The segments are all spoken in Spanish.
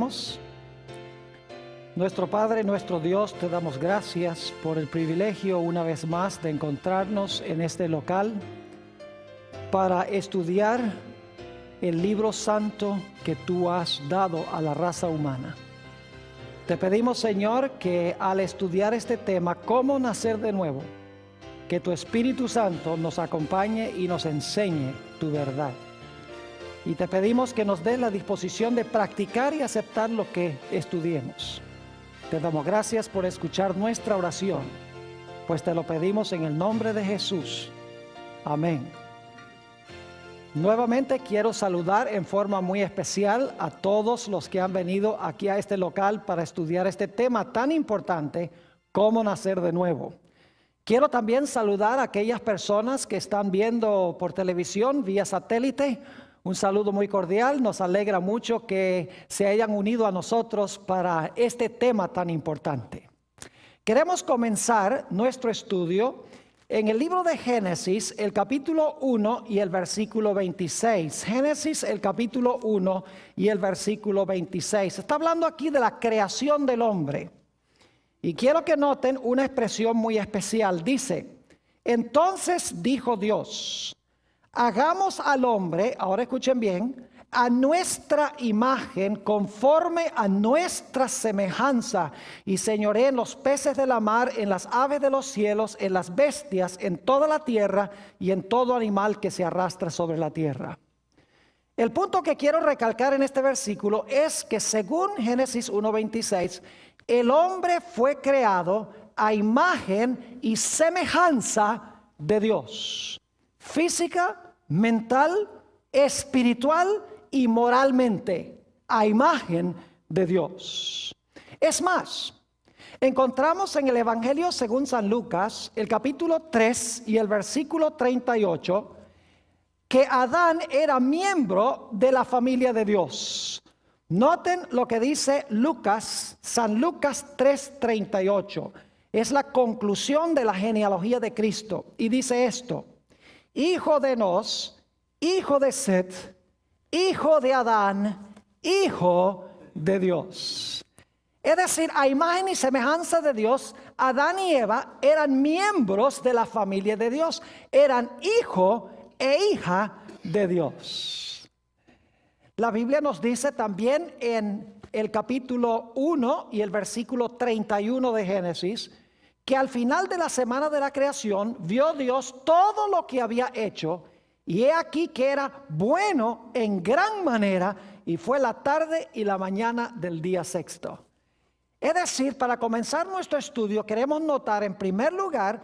Oremos. Nuestro Padre, nuestro Dios, te damos gracias por el privilegio una vez más de encontrarnos en este local para estudiar el libro santo que tú has dado a la raza humana. Te pedimos, Señor, que al estudiar este tema, cómo nacer de nuevo, que tu Espíritu Santo nos acompañe y nos enseñe tu verdad. Y te pedimos que nos dé la disposición de practicar y aceptar lo que estudiemos. Te damos gracias por escuchar nuestra oración, pues te lo pedimos en el nombre de Jesús. Amén. Nuevamente quiero saludar en forma muy especial a todos los que han venido aquí a este local para estudiar este tema tan importante, cómo nacer de nuevo. Quiero también saludar a aquellas personas que están viendo por televisión, vía satélite. Un saludo muy cordial, nos alegra mucho que se hayan unido a nosotros para este tema tan importante. Queremos comenzar nuestro estudio en el libro de Génesis, el capítulo 1 y el versículo 26. Génesis, el capítulo 1 y el versículo 26. Está hablando aquí de la creación del hombre. Y quiero que noten una expresión muy especial. Dice, entonces dijo Dios, hagamos al hombre, ahora escuchen bien, a nuestra imagen, conforme a nuestra semejanza, y señoree en los peces de la mar, en las aves de los cielos, en las bestias, en toda la tierra y en todo animal que se arrastra sobre la tierra. El punto que quiero recalcar en este versículo es que según Génesis 1:26, el hombre fue creado a imagen y semejanza de Dios, física, mental, espiritual y moralmente, a imagen de Dios. Es más, encontramos en el Evangelio según San Lucas, el capítulo 3 y el versículo 38, que Adán era miembro de la familia de Dios. Noten lo que dice Lucas, San Lucas 3:38. Es la conclusión de la genealogía de Cristo. Y dice esto: hijo de Enos, hijo de Set, hijo de Adán, hijo de Dios. Es decir, a imagen y semejanza de Dios, Adán y Eva eran miembros de la familia de Dios. Eran hijo e hija de Dios. La Biblia nos dice también en el capítulo 1 y el versículo 31 de Génesis, que al final de la semana de la creación vio Dios todo lo que había hecho, y he aquí que era bueno en gran manera, y fue la tarde y la mañana del día sexto. Es decir, para comenzar nuestro estudio queremos notar en primer lugar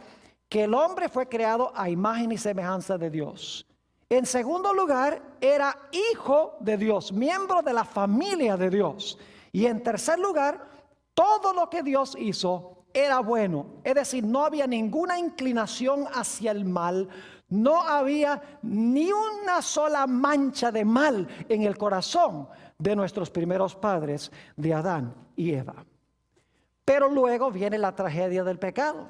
que el hombre fue creado a imagen y semejanza de Dios. En segundo lugar, era hijo de Dios, miembro de la familia de Dios. Y en tercer lugar, todo lo que Dios hizo era bueno. Es decir, no había ninguna inclinación hacia el mal. No había ni una sola mancha de mal en el corazón de nuestros primeros padres, de Adán y Eva. Pero luego viene la tragedia del pecado.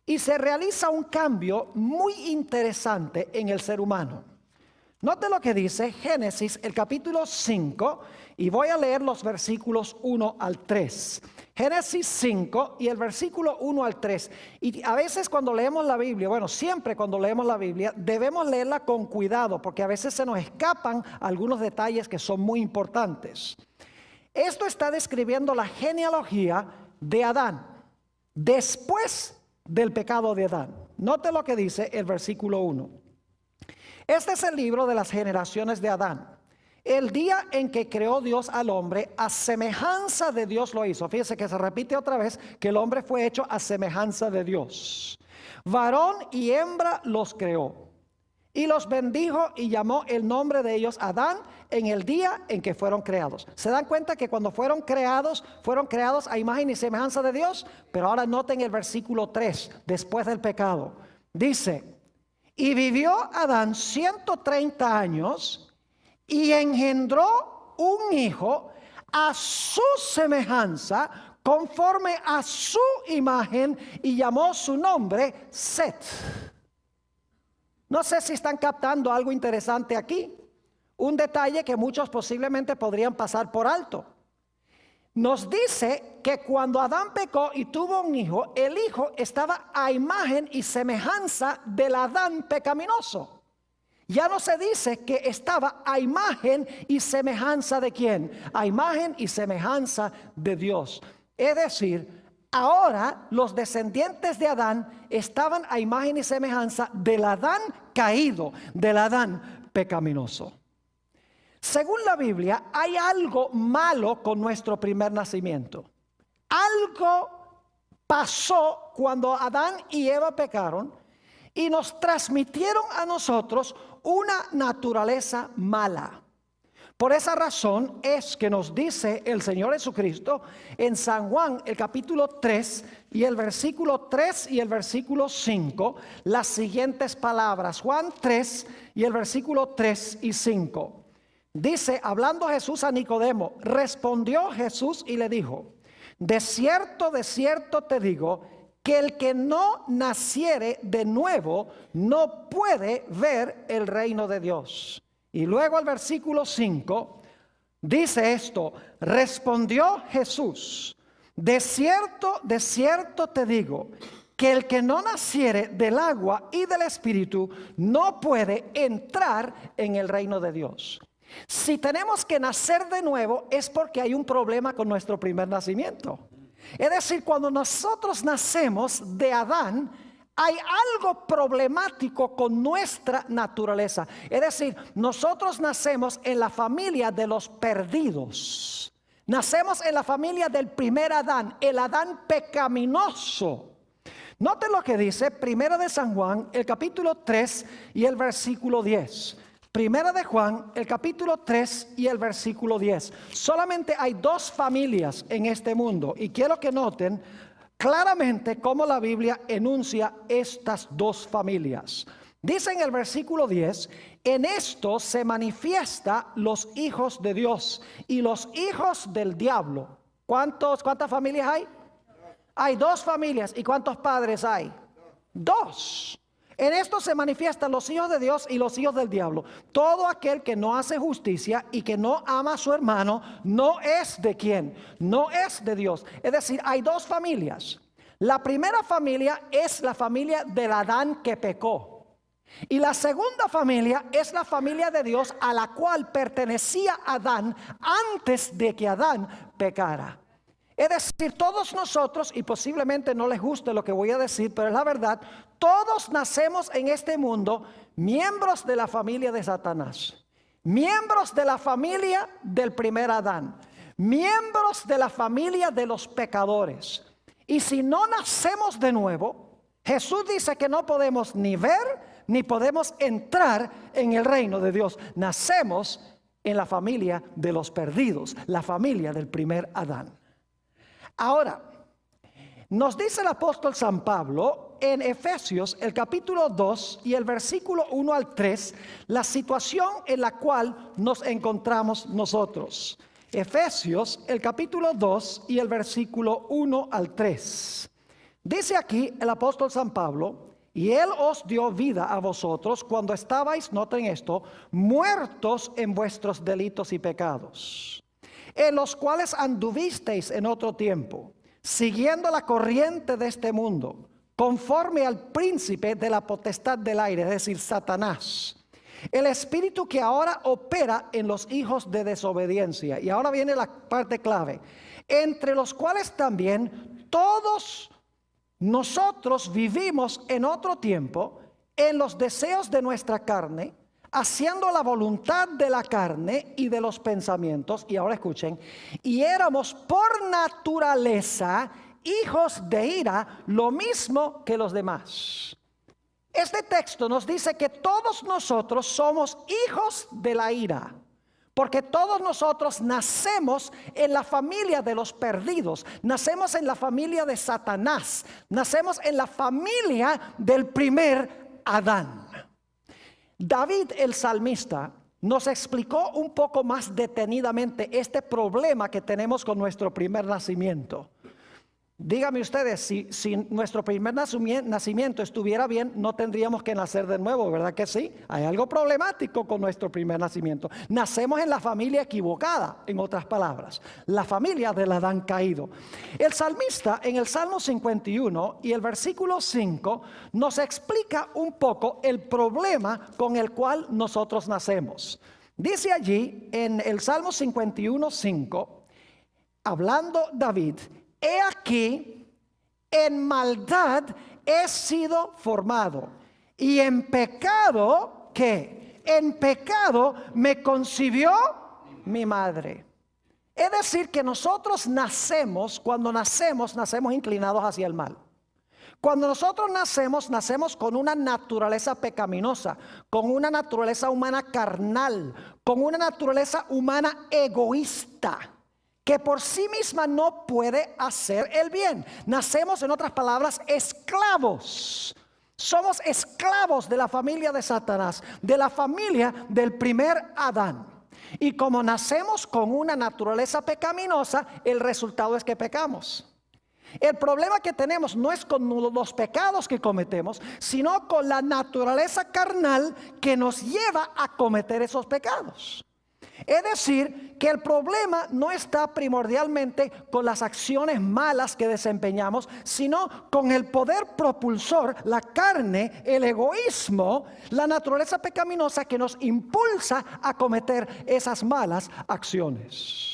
Y se realiza un cambio muy interesante en el ser humano. Note lo que dice Génesis, el capítulo 5, y voy a leer los versículos 1 al 3. Génesis 5 y el versículo 1 al 3. Y a veces cuando leemos la Biblia, bueno, siempre cuando leemos la Biblia, debemos leerla con cuidado, porque a veces se nos escapan algunos detalles que son muy importantes. Esto está describiendo la genealogía de Adán, después del pecado de Adán. Note lo que dice el versículo 1. Este es el libro de las generaciones de Adán. El día en que creó Dios al hombre, a semejanza de Dios lo hizo. Fíjese que se repite otra vez que el hombre fue hecho a semejanza de Dios. Varón y hembra los creó. Y los bendijo y llamó el nombre de ellos Adán en el día en que fueron creados. ¿Se dan cuenta que cuando fueron creados a imagen y semejanza de Dios? Pero ahora noten el versículo 3, después del pecado. Dice, y vivió Adán 130 años y engendró un hijo a su semejanza, conforme a su imagen, y llamó su nombre Set. No sé si están captando algo interesante aquí. Un detalle que muchos posiblemente podrían pasar por alto. nos dice que cuando Adán pecó y tuvo un hijo, el hijo estaba a imagen y semejanza del Adán pecaminoso. Ya no se dice que estaba a imagen y semejanza de quién, a imagen y semejanza de Dios. Es decir, ahora los descendientes de Adán estaban a imagen y semejanza del Adán caído, del Adán pecaminoso. Según la Biblia, hay algo malo con nuestro primer nacimiento. Algo pasó cuando Adán y Eva pecaron y nos transmitieron a nosotros una naturaleza mala. Por esa razón es que nos dice el Señor Jesucristo en San Juan, el capítulo 3 y el versículo 3 y el versículo 5, las siguientes palabras. Juan 3 y el versículo 3 y 5. Dice, hablando Jesús a Nicodemo, respondió Jesús y le dijo, de cierto te digo, que el que no naciere de nuevo no puede ver el reino de Dios. Y luego el versículo 5 dice esto, respondió Jesús, de cierto te digo, que el que no naciere del agua y del espíritu no puede entrar en el reino de Dios. Si tenemos que nacer de nuevo es porque hay un problema con nuestro primer nacimiento. Es decir, cuando nosotros nacemos de Adán, hay algo problemático con nuestra naturaleza. Es decir, nosotros nacemos en la familia de los perdidos. Nacemos en la familia del primer Adán, el Adán pecaminoso. Noten lo que dice Primera de San Juan, el capítulo 3 y el versículo 10. Primera de Juan, el capítulo 3 y el versículo 10. Solamente hay dos familias en este mundo y quiero que noten claramente cómo la Biblia enuncia estas dos familias. Dice en el versículo 10, en esto se manifiesta los hijos de Dios y los hijos del diablo. ¿Cuántas familias hay? Hay dos familias. ¿Y cuántos padres hay? Dos. En esto se manifiestan los hijos de Dios y los hijos del diablo. Todo aquel que no hace justicia y que no ama a su hermano, no es de quién, no es de Dios. Es decir, hay dos familias. La primera familia es la familia del Adán que pecó. Y la segunda familia es la familia de Dios a la cual pertenecía Adán antes de que Adán pecara. Es decir, todos nosotros, y posiblemente no les guste lo que voy a decir, pero es la verdad, todos nacemos en este mundo miembros de la familia de Satanás, miembros de la familia del primer Adán, miembros de la familia de los pecadores. Y si no nacemos de nuevo, Jesús dice que no podemos ni ver ni podemos entrar en el reino de Dios. Nacemos en la familia de los perdidos, la familia del primer Adán. Ahora, nos dice el apóstol San Pablo en Efesios, el capítulo 2 y el versículo 1 al 3, la situación en la cual nos encontramos nosotros. Efesios, el capítulo 2 y el versículo 1 al 3. Dice aquí el apóstol San Pablo, y Él os dio vida a vosotros cuando estabais, noten esto, muertos en vuestros delitos y pecados, en los cuales anduvisteis en otro tiempo, siguiendo la corriente de este mundo, conforme al príncipe de la potestad del aire, es decir, Satanás, el espíritu que ahora opera en los hijos de desobediencia. Y ahora viene la parte clave, entre los cuales también todos nosotros vivimos en otro tiempo en los deseos de nuestra carne, haciendo la voluntad de la carne y de los pensamientos. Y ahora escuchen, y éramos por naturaleza hijos de ira, lo mismo que los demás. Este texto nos dice que todos nosotros somos hijos de la ira, porque todos nosotros nacemos en la familia de los perdidos, nacemos en la familia de Satanás, nacemos en la familia del primer Adán. David el salmista nos explicó un poco más detenidamente este problema que tenemos con nuestro primer nacimiento. Díganme ustedes, si nuestro primer nacimiento estuviera bien, no tendríamos que nacer de nuevo, ¿verdad que sí? Hay algo problemático con nuestro primer nacimiento. Nacemos en la familia equivocada, en otras palabras, la familia del Adán caído. El salmista en el Salmo 51 y el versículo 5 nos explica un poco el problema con el cual nosotros nacemos. Dice allí en el Salmo 51, 5, hablando David: he aquí, en maldad he sido formado, y en pecado, ¿qué? En pecado me concibió mi madre. Es decir, que nosotros cuando nacemos inclinados hacia el mal. Cuando nosotros nacemos con una naturaleza pecaminosa, con una naturaleza humana carnal, con una naturaleza humana egoísta, que por sí misma no puede hacer el bien. Nacemos, en otras palabras, esclavos. Somos esclavos de la familia de Satanás, de la familia del primer Adán. Y como nacemos con una naturaleza pecaminosa, el resultado es que pecamos. El problema que tenemos no es con los pecados que cometemos, sino con la naturaleza carnal que nos lleva a cometer esos pecados. Es decir, que el problema no está primordialmente con las acciones malas que desempeñamos, sino con el poder propulsor, la carne, el egoísmo, la naturaleza pecaminosa que nos impulsa a cometer esas malas acciones.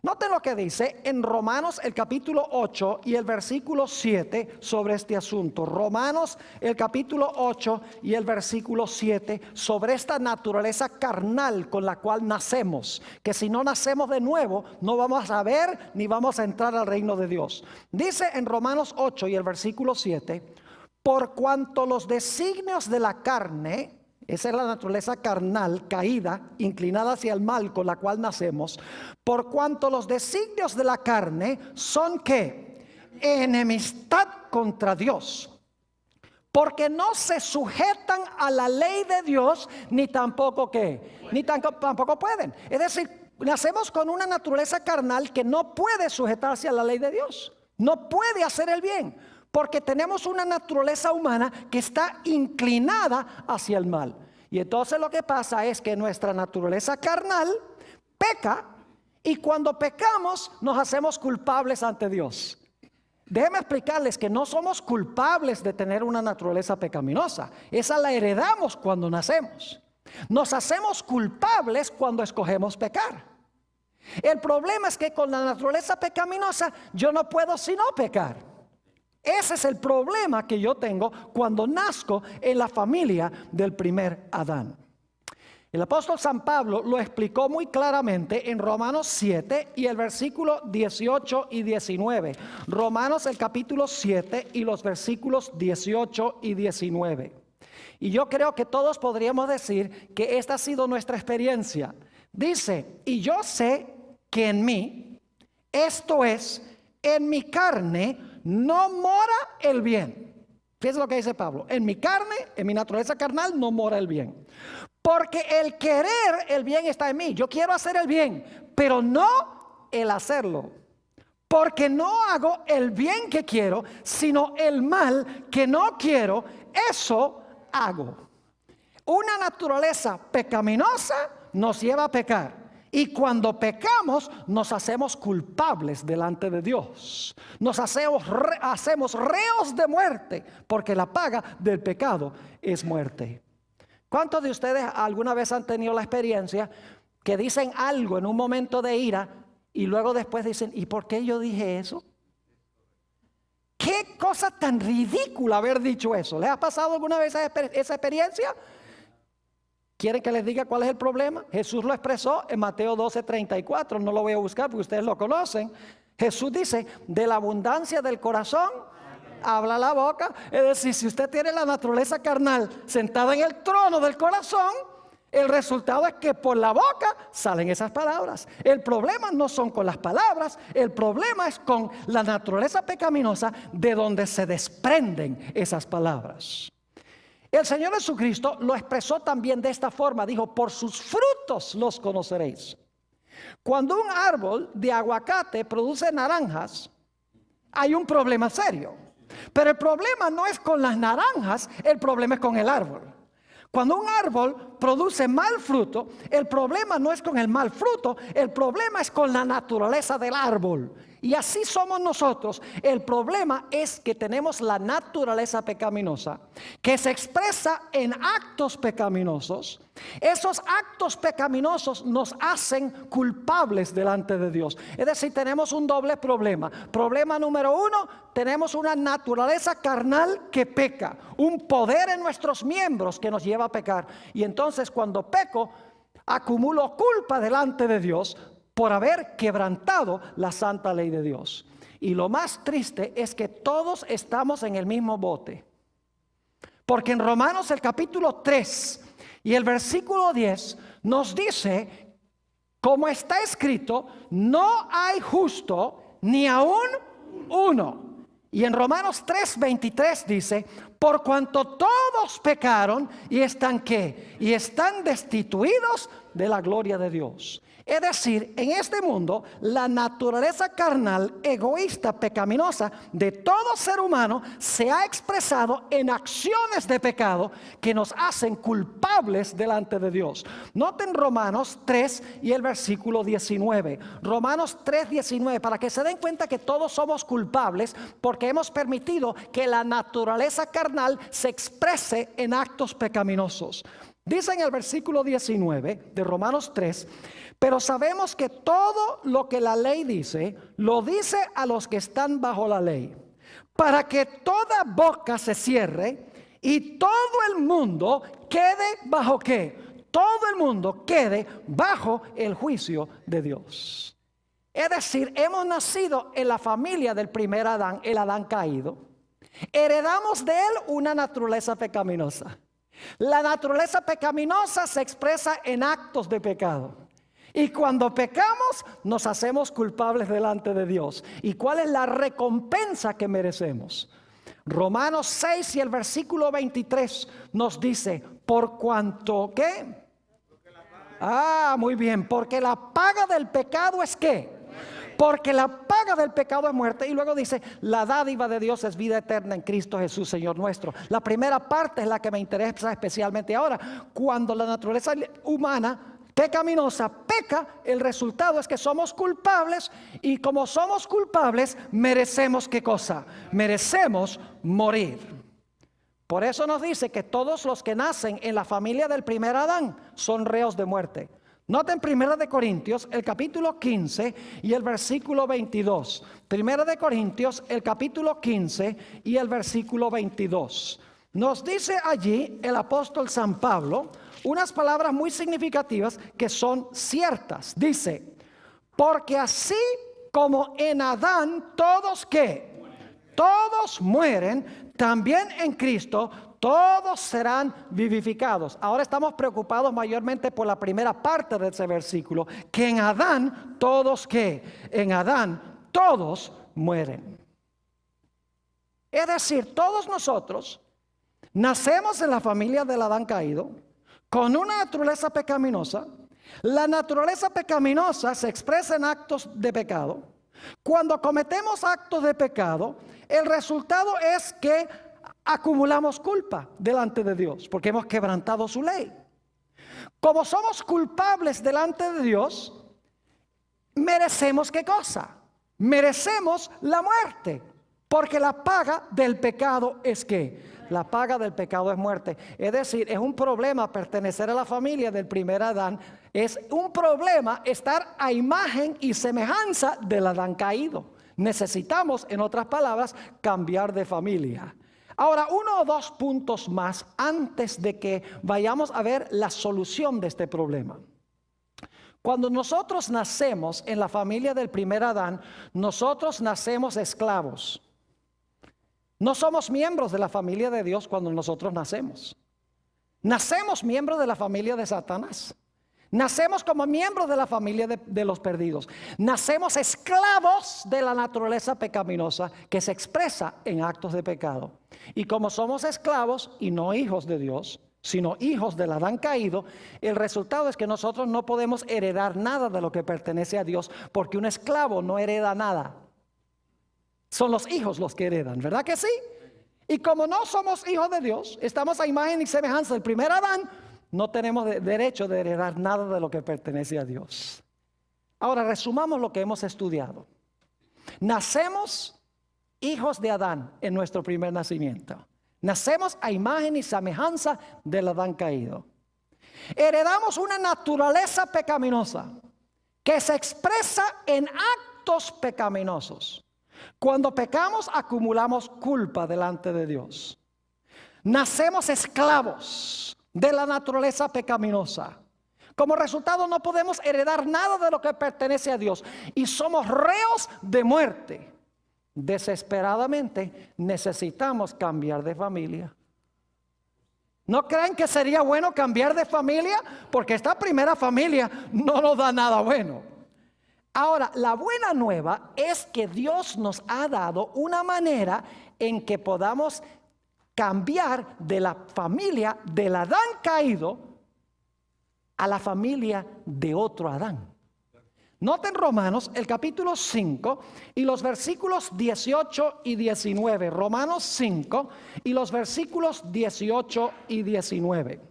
Noten lo que dice en Romanos el capítulo 8 y el versículo 7 sobre este asunto. Romanos el capítulo 8 y el versículo 7 sobre esta naturaleza carnal con la cual nacemos. Que si no nacemos de nuevo, no vamos a ver ni vamos a entrar al reino de Dios. Dice en Romanos 8 y el versículo 7: por cuanto los designios de la carne, esa es la naturaleza carnal, caída, inclinada hacia el mal con la cual nacemos. Por cuanto los designios de la carne son ¿qué? Enemistad contra Dios. Porque no se sujetan a la ley de Dios, ni tampoco ¿qué? Ni tampoco pueden. Es decir, nacemos con una naturaleza carnal que no puede sujetarse a la ley de Dios. No puede hacer el bien. Porque tenemos una naturaleza humana que está inclinada hacia el mal. Y entonces lo que pasa es que nuestra naturaleza carnal peca, y cuando pecamos nos hacemos culpables ante Dios. Déjenme explicarles que no somos culpables de tener una naturaleza pecaminosa. Esa la heredamos cuando nacemos. Nos hacemos culpables cuando escogemos pecar. El problema es que con la naturaleza pecaminosa yo no puedo sino pecar. Ese es el problema que yo tengo cuando nazco en la familia del primer Adán. El apóstol San Pablo lo explicó muy claramente en Romanos 7 y el versículo 18 y 19. Romanos el capítulo 7 y los versículos 18 y 19. Y yo creo que todos podríamos decir que esta ha sido nuestra experiencia. Dice: y yo sé que en mí, esto es, en mi carne, no mora el bien. Fíjense lo que dice Pablo: en mi carne, en mi naturaleza carnal, no mora el bien. Porque el querer el bien está en mí. Yo quiero hacer el bien, pero no el hacerlo. Porque no hago el bien que quiero, sino el mal que no quiero, eso hago. Una naturaleza pecaminosa nos lleva a pecar. Y cuando pecamos nos hacemos culpables delante de Dios. Nos hacemos reos de muerte, porque la paga del pecado es muerte. ¿Cuántos de ustedes alguna vez han tenido la experiencia que dicen algo en un momento de ira y luego después dicen: ¿y por qué yo dije eso? ¿Qué cosa tan ridícula haber dicho eso? ¿Les ha pasado alguna vez esa experiencia? ¿Quieren que les diga cuál es el problema? Jesús lo expresó en Mateo 12:34. No lo voy a buscar porque ustedes lo conocen. Jesús dice: de la abundancia del corazón habla la boca. Es decir, si usted tiene la naturaleza carnal sentada en el trono del corazón, el resultado es que por la boca salen esas palabras. El problema no son con las palabras, el problema es con la naturaleza pecaminosa de donde se desprenden esas palabras. El Señor Jesucristo lo expresó también de esta forma. Dijo: por sus frutos los conoceréis. Cuando un árbol de aguacate produce naranjas, hay un problema serio. Pero el problema no es con las naranjas, el problema es con el árbol. Cuando un árbol produce mal fruto, el problema no es con el mal fruto, el problema es con la naturaleza del árbol. Y así somos nosotros. El problema es que tenemos la naturaleza pecaminosa que se expresa en actos pecaminosos. Esos actos pecaminosos nos hacen culpables delante de Dios. Es decir, tenemos un doble problema. Problema número uno, tenemos una naturaleza carnal que peca, un poder en nuestros miembros que nos lleva a pecar. Y entonces cuando peco, acumulo culpa delante de Dios por haber quebrantado la santa ley de Dios. Y lo más triste es que todos estamos en el mismo bote. Porque en Romanos el capítulo 3 y el versículo 10 nos dice, como está escrito, no hay justo ni aún uno. Y en Romanos 3:23 dice, por cuanto todos pecaron y están ¿qué? Y están destituidos de la gloria de Dios. Es decir, en este mundo, la naturaleza carnal, egoísta, pecaminosa de todo ser humano se ha expresado en acciones de pecado que nos hacen culpables delante de Dios. Noten Romanos 3 y el versículo 19. Romanos 3:19, para que se den cuenta que todos somos culpables porque hemos permitido que la naturaleza carnal se exprese en actos pecaminosos. Dice en el versículo 19 de Romanos 3, pero sabemos que todo lo que la ley dice, lo dice a los que están bajo la ley, para que toda boca se cierre y todo el mundo quede bajo ¿qué? Todo el mundo quede bajo el juicio de Dios. Es decir, hemos nacido en la familia del primer Adán, el Adán caído. Heredamos de él una naturaleza pecaminosa. La naturaleza pecaminosa se expresa en actos de pecado. Y cuando pecamos, nos hacemos culpables delante de Dios. ¿Y cuál es la recompensa que merecemos? Romanos 6 y el versículo 23 nos dice, por cuanto, ¿qué? Muy bien, porque la paga del pecado es ¿qué? Porque la paga del pecado es muerte. Y luego dice, la dádiva de Dios es vida eterna en Cristo Jesús, Señor nuestro. La primera parte es la que me interesa especialmente ahora. Cuando la naturaleza humana pecaminosa peca, el resultado es que somos culpables. Y como somos culpables, merecemos ¿qué cosa? Merecemos morir. Por eso nos dice que todos los que nacen en la familia del primer Adán son reos de muerte. Noten 1 de Corintios, el capítulo 15 y el versículo 22. 1 de Corintios, el capítulo 15 y el versículo 22. Nos dice allí el apóstol San Pablo unas palabras muy significativas que son ciertas. Dice, porque así como en Adán todos ¿qué? Todos mueren, también en Cristo todos serán vivificados. Ahora estamos preocupados mayormente por la primera parte de ese versículo, que en Adán todos ¿qué? En Adán todos mueren. Es decir, todos nosotros nacemos en la familia del Adán caído, con una naturaleza pecaminosa. La naturaleza pecaminosa se expresa en actos de pecado. Cuando cometemos actos de pecado, el resultado es que acumulamos culpa delante de Dios, porque hemos quebrantado su ley. Como somos culpables delante de Dios, merecemos ¿qué cosa? Merecemos la muerte, porque la paga del pecado es ¿qué? La paga del pecado es muerte. Es decir, es un problema pertenecer a la familia del primer Adán. Es un problema estar a imagen y semejanza del Adán caído. Necesitamos, en otras palabras, cambiar de familia. Ahora, uno o dos puntos más antes de que vayamos a ver la solución de este problema. Cuando nosotros nacemos en la familia del primer Adán, nosotros nacemos esclavos. No somos miembros de la familia de Dios cuando nosotros nacemos. Nacemos miembros de la familia de Satanás. Nacemos como miembros de la familia de los perdidos. Nacemos esclavos de la naturaleza pecaminosa que se expresa en actos de pecado. Y como somos esclavos y no hijos de Dios, sino hijos del Adán caído, el resultado es que nosotros no podemos heredar nada de lo que pertenece a Dios, porque un esclavo no hereda nada. Son los hijos los que heredan, ¿verdad que sí? Y como no somos hijos de Dios, estamos a imagen y semejanza del primer Adán, no tenemos derecho de heredar nada de lo que pertenece a Dios. Ahora resumamos lo que hemos estudiado. Nacemos hijos de Adán en nuestro primer nacimiento. Nacemos a imagen y semejanza del Adán caído. Heredamos una naturaleza pecaminosa que se expresa en actos pecaminosos. Cuando pecamos, acumulamos culpa delante de Dios. Nacemos esclavos de la naturaleza pecaminosa. Como resultado, no podemos heredar nada de lo que pertenece a Dios y somos reos de muerte. Desesperadamente necesitamos cambiar de familia. ¿No creen que sería bueno cambiar de familia? Porque esta primera familia no nos da nada bueno. Ahora, la buena nueva es que Dios nos ha dado una manera en que podamos cambiar de la familia del Adán caído a la familia de otro Adán. Noten Romanos, el capítulo 5 y los versículos 18 y 19. Romanos 5 y los versículos 18 y 19.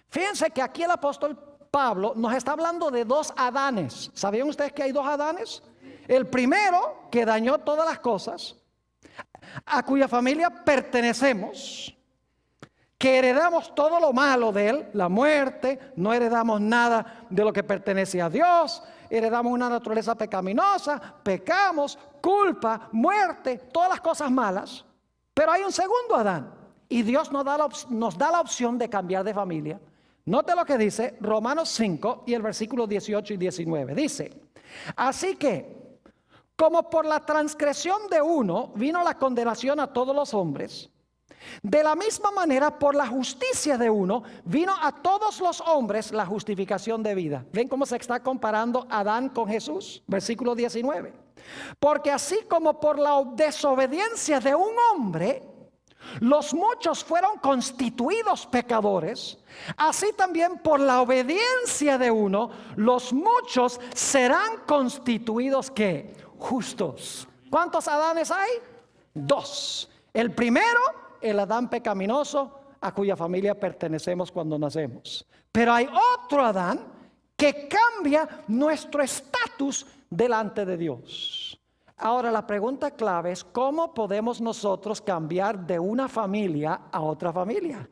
Fíjense que aquí el apóstol Pablo nos está hablando de dos Adanes. ¿Sabían ustedes que hay dos Adanes? El primero, que dañó todas las cosas, a cuya familia pertenecemos, que heredamos todo lo malo de él, la muerte, no heredamos nada de lo que pertenece a Dios, heredamos una naturaleza pecaminosa, pecamos, culpa, muerte, todas las cosas malas. Pero hay un segundo Adán y Dios nos da la opción de cambiar de familia. Note lo que dice Romanos 5 y el versículo 18 y 19. Dice, así que, como por la transgresión de uno vino la condenación a todos los hombres, de la misma manera por la justicia de uno vino a todos los hombres la justificación de vida. ¿Ven cómo se está comparando Adán con Jesús? Versículo 19. Porque así como por la desobediencia de un hombre los muchos fueron constituidos pecadores, así también por la obediencia de uno los muchos serán constituidos ¿qué? Justos. ¿Cuántos Adanes hay? Dos. El primero, el Adán pecaminoso, a cuya familia pertenecemos cuando nacemos. Pero hay otro Adán que cambia nuestro estatus delante de Dios. Ahora la pregunta clave es ¿cómo podemos nosotros cambiar de una familia a otra familia?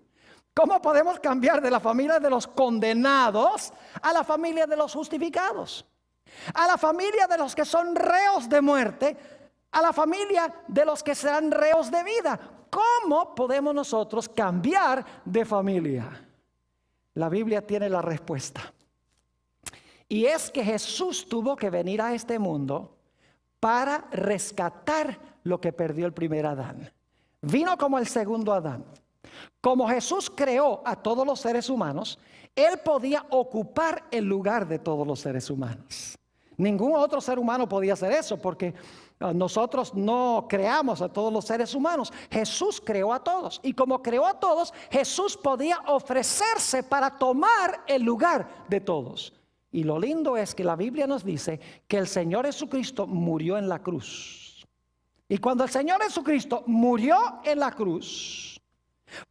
¿Cómo podemos cambiar de la familia de los condenados a la familia de los justificados? A la familia de los que son reos de muerte, a la familia de los que serán reos de vida. ¿Cómo podemos nosotros cambiar de familia? La Biblia tiene la respuesta. Y es que Jesús tuvo que venir a este mundo para rescatar lo que perdió el primer Adán. Vino como el segundo Adán. Como Jesús creó a todos los seres humanos, Él podía ocupar el lugar de todos los seres humanos. Ningún otro ser humano podía hacer eso porque nosotros no creamos a todos los seres humanos. Jesús creó a todos. Y como creó a todos, Jesús podía ofrecerse para tomar el lugar de todos. Y lo lindo es que la Biblia nos dice que el Señor Jesucristo murió en la cruz. Y cuando el Señor Jesucristo murió en la cruz,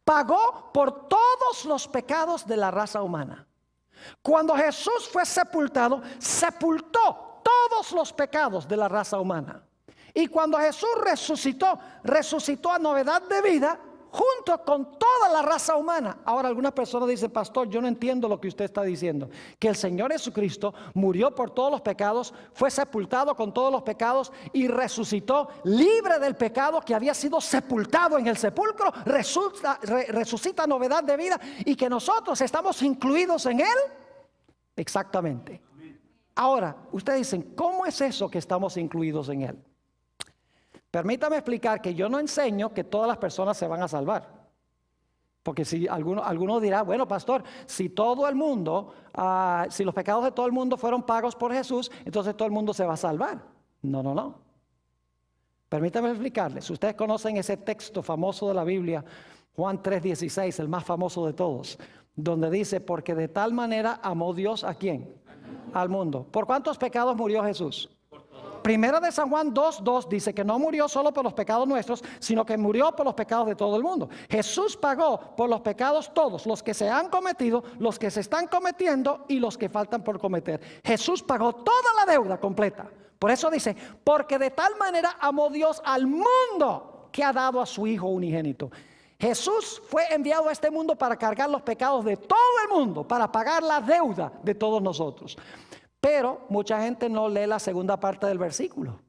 pagó por todos los pecados de la raza humana. Cuando Jesús fue sepultado, sepultó todos los pecados de la raza humana. Y cuando Jesús resucitó a novedad de vida junto con toda la raza humana. Ahora algunas personas dicen, pastor, yo no entiendo lo que usted está diciendo. Que el Señor Jesucristo murió por todos los pecados, fue sepultado con todos los pecados y resucitó libre del pecado que había sido sepultado en el sepulcro, resucita novedad de vida y que nosotros estamos incluidos en Él. Exactamente. Ahora, ustedes dicen, ¿cómo es eso que estamos incluidos en Él? Permítame explicar que yo no enseño que todas las personas se van a salvar. Porque si alguno dirá, bueno, pastor, si todo el mundo, si los pecados de todo el mundo fueron pagos por Jesús, entonces todo el mundo se va a salvar. No. Permítame explicarles. Ustedes conocen ese texto famoso de la Biblia, Juan 3:16, el más famoso de todos, donde dice, porque de tal manera amó Dios ¿a quién? Al mundo. ¿Por cuántos pecados murió Jesús? Primera de San Juan 2:2 dice que no murió solo por los pecados nuestros, sino que murió por los pecados de todo el mundo. Jesús pagó por los pecados todos, los que se han cometido, los que se están cometiendo y los que faltan por cometer. Jesús pagó toda la deuda completa. Por eso dice, porque de tal manera amó Dios al mundo que ha dado a su Hijo unigénito. Jesús fue enviado a este mundo para cargar los pecados de todo el mundo, para pagar la deuda de todos nosotros. Pero mucha gente no lee la segunda parte del versículo.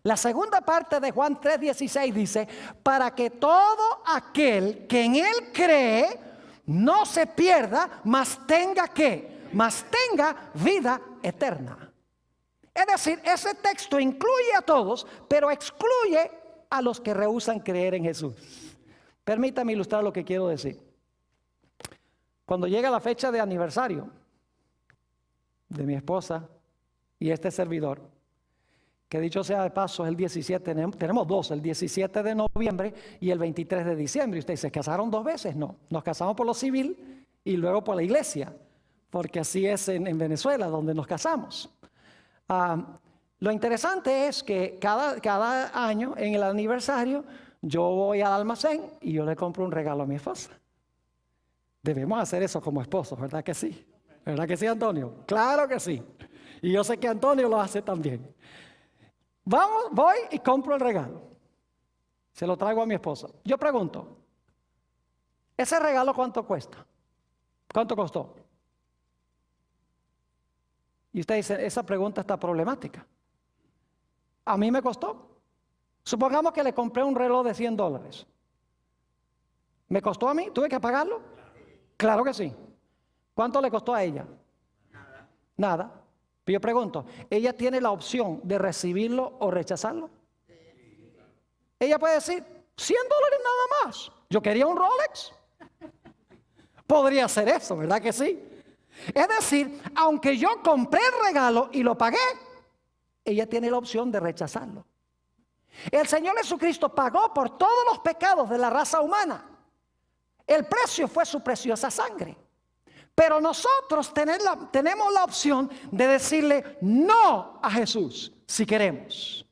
La segunda parte de Juan 3:16 dice, para que todo aquel que en él cree no se pierda, mas tenga ¿qué? Mas tenga vida eterna. Es decir, ese texto incluye a todos, pero excluye a los que rehúsan creer en Jesús. Permítame ilustrar lo que quiero decir. Cuando llega la fecha de aniversario de mi esposa y este servidor, que dicho sea de paso es el 17, tenemos dos, el 17 de noviembre y el 23 de diciembre. Y ustedes se casaron 2 veces, no, nos casamos por lo civil y luego por la iglesia, porque así es en Venezuela donde nos casamos. Lo interesante es que cada año en el aniversario yo voy al almacén y yo le compro un regalo a mi esposa. Debemos hacer eso como esposos, ¿verdad que sí? ¿Verdad que sí, Antonio? Claro que sí. Y yo sé que Antonio lo hace también. Voy y compro el regalo. Se lo traigo a mi esposa. Yo pregunto, ¿ese regalo cuánto cuesta? ¿Cuánto costó? Y usted dice, esa pregunta está problemática. A mí me costó. Supongamos que le compré un reloj de $100. ¿Me costó a mí? ¿Tuve que pagarlo? Claro que sí. ¿Cuánto le costó a ella? Nada. Pero yo pregunto, ¿ella tiene la opción de recibirlo o rechazarlo? Ella puede decir, $100 nada más. Yo quería un Rolex. Podría hacer eso, ¿verdad que sí? Es decir, aunque yo compré el regalo y lo pagué, ella tiene la opción de rechazarlo. El Señor Jesucristo pagó por todos los pecados de la raza humana. El precio fue su preciosa sangre. Pero nosotros tenemos la opción de decirle no a Jesús si queremos.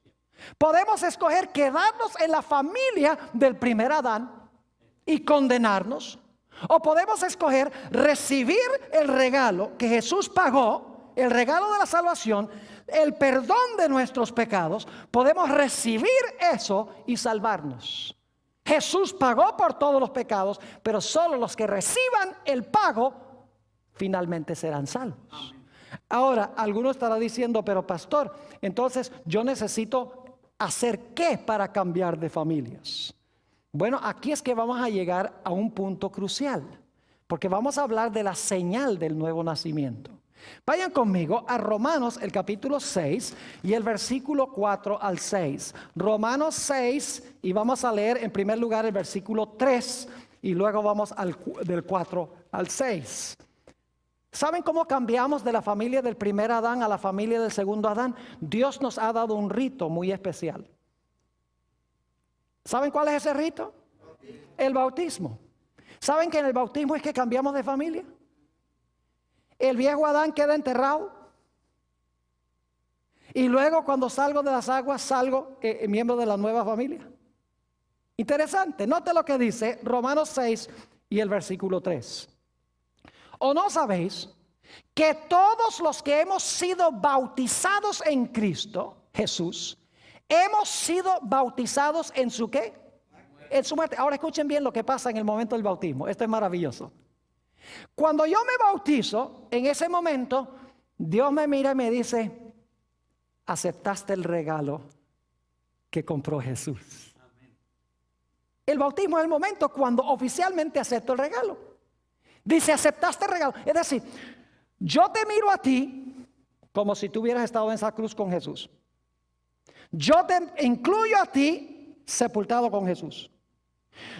Podemos escoger quedarnos en la familia del primer Adán y condenarnos. O podemos escoger recibir el regalo que Jesús pagó, el regalo de la salvación, el perdón de nuestros pecados. Podemos recibir eso y salvarnos. Jesús pagó por todos los pecados, pero solo los que reciban el pago finalmente serán salvos. Ahora, alguno estará diciendo, pero pastor, entonces yo necesito hacer ¿qué para cambiar de familias? Bueno, aquí es que vamos a llegar a un punto crucial, porque vamos a hablar de la señal del nuevo nacimiento. Vayan conmigo a Romanos el capítulo 6 y el versículo 4 al 6. Romanos 6 y vamos a leer en primer lugar el versículo 3 y luego vamos del 4 al 6. ¿Saben cómo cambiamos de la familia del primer Adán a la familia del segundo Adán? Dios nos ha dado un rito muy especial. ¿Saben cuál es ese rito? El bautismo. ¿Saben que en el bautismo es que cambiamos de familia? El viejo Adán queda enterrado. Y luego cuando salgo de las aguas salgo miembro de la nueva familia. Interesante. Note lo que dice Romanos 6 y el versículo 3. ¿O no sabéis que todos los que hemos sido bautizados en Cristo Jesús, hemos sido bautizados en su ¿qué? En su muerte. Ahora escuchen bien lo que pasa en el momento del bautismo. Esto es maravilloso. Cuando yo me bautizo, en ese momento, Dios me mira y me dice, aceptaste el regalo que compró Jesús. El bautismo es el momento cuando oficialmente acepto el regalo. Dice, aceptaste el regalo. Es decir, yo te miro a ti como si tú hubieras estado en esa cruz con Jesús. Yo te incluyo a ti sepultado con Jesús.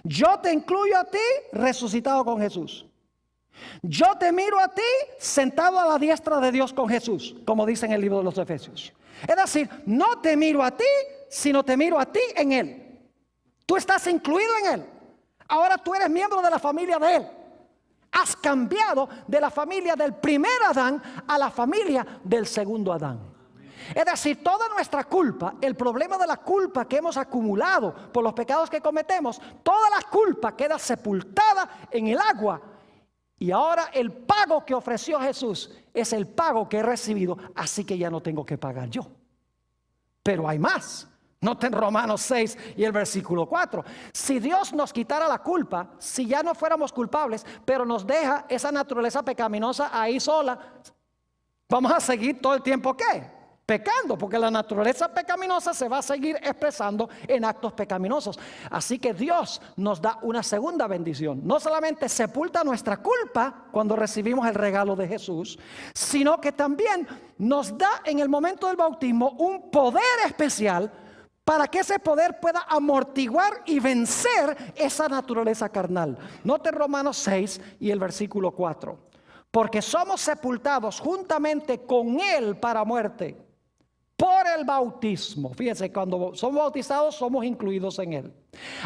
Yo te incluyo a ti resucitado con Jesús. Yo te miro a ti sentado a la diestra de Dios con Jesús, como dice en el libro de los Efesios. Es decir, no te miro a ti, sino te miro a ti en Él. Tú estás incluido en Él. Ahora tú eres miembro de la familia de Él. Has cambiado de la familia del primer Adán a la familia del segundo Adán. Es decir, toda nuestra culpa, el problema de la culpa que hemos acumulado por los pecados que cometemos, toda la culpa queda sepultada en el agua. Y ahora el pago que ofreció Jesús es el pago que he recibido, así que ya no tengo que pagar yo. Pero hay más. Noten Romanos 6 y el versículo 4. Si Dios nos quitara la culpa, si ya no fuéramos culpables, pero nos deja esa naturaleza pecaminosa ahí sola, vamos a seguir todo el tiempo ¿qué? Pecando, porque la naturaleza pecaminosa se va a seguir expresando en actos pecaminosos. Así que Dios nos da una segunda bendición. No solamente sepulta nuestra culpa cuando recibimos el regalo de Jesús, sino que también nos da en el momento del bautismo un poder especial para que ese poder pueda amortiguar y vencer esa naturaleza carnal. Note Romanos 6 y el versículo 4. Porque somos sepultados juntamente con Él para muerte por el bautismo. Fíjense, cuando somos bautizados somos incluidos en Él,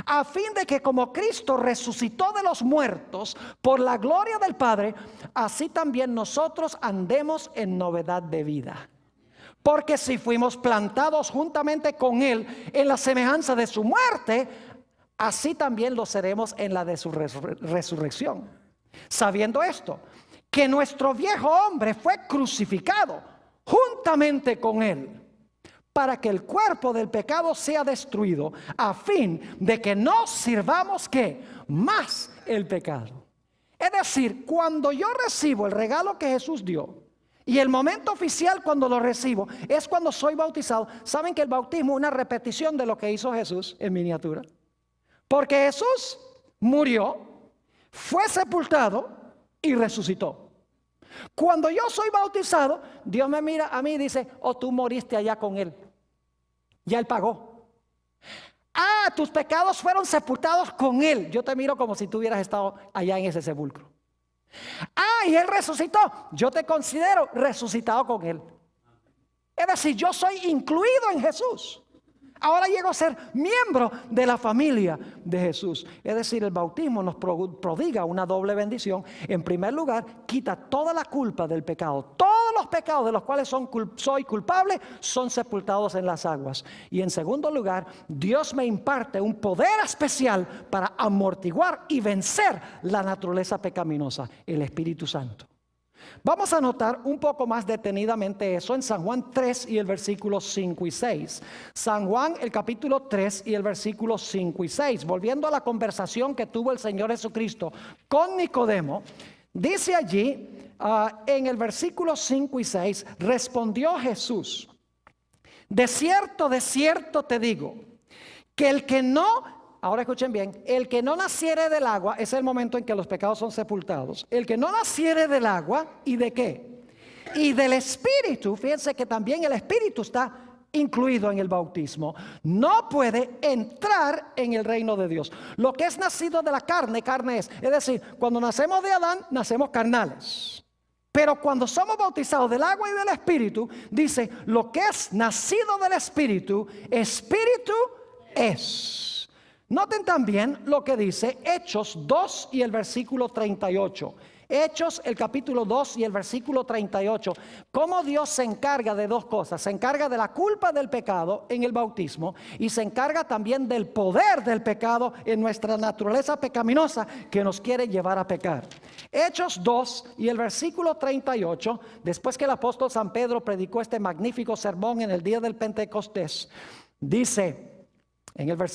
a fin de que como Cristo resucitó de los muertos por la gloria del Padre, así también nosotros andemos en novedad de vida. Porque si fuimos plantados juntamente con Él en la semejanza de su muerte, así también lo seremos en la de su resurrección. Sabiendo esto, que nuestro viejo hombre fue crucificado juntamente con Él, para que el cuerpo del pecado sea destruido, a fin de que no sirvamos ¿qué? Más el pecado. Es decir, cuando yo recibo el regalo que Jesús dio, y el momento oficial cuando lo recibo es cuando soy bautizado. Saben que el bautismo es una repetición de lo que hizo Jesús en miniatura, porque Jesús murió, fue sepultado y resucitó. Cuando yo soy bautizado, Dios me mira a mí y dice: oh, tú moriste allá con Él, ya Él pagó. Ah, tus pecados fueron sepultados con Él. Yo te miro como si tú hubieras estado allá en ese sepulcro. Ah, y Él resucitó. Yo te considero resucitado con Él. Es decir, yo soy incluido en Jesús. Ahora llego a ser miembro de la familia de Jesús. Es decir, el bautismo nos prodiga una doble bendición. En primer lugar, quita toda la culpa del pecado. Todos los pecados de los cuales soy culpable son sepultados en las aguas. Y en segundo lugar, Dios me imparte un poder especial para amortiguar y vencer la naturaleza pecaminosa, el Espíritu Santo. Vamos a notar un poco más detenidamente eso en San Juan 3 y el versículo 5 y 6. San Juan, el capítulo 3 y el versículo 5 y 6. Volviendo a la conversación que tuvo el Señor Jesucristo con Nicodemo, dice allí en el versículo 5 y 6, respondió Jesús: de cierto te digo, que el que no... Ahora escuchen bien, el que no naciere del agua, es el momento en que los pecados son sepultados. El que no naciere del agua, ¿y de qué? Y del Espíritu, fíjense que también el Espíritu está incluido en el bautismo, no puede entrar en el reino de Dios. Lo que es nacido de la carne, carne es. Es decir, cuando nacemos de Adán, nacemos carnales. Pero cuando somos bautizados del agua y del Espíritu, dice, lo que es nacido del Espíritu, Espíritu es. Noten también lo que dice Hechos 2 y el versículo 38. Hechos, el capítulo 2 y el versículo 38. Cómo Dios se encarga de dos cosas. Se encarga de la culpa del pecado en el bautismo, y se encarga también del poder del pecado en nuestra naturaleza pecaminosa que nos quiere llevar a pecar. Hechos 2 y el versículo 38. Después que el apóstol San Pedro predicó este magnífico sermón en el día del Pentecostés, dice...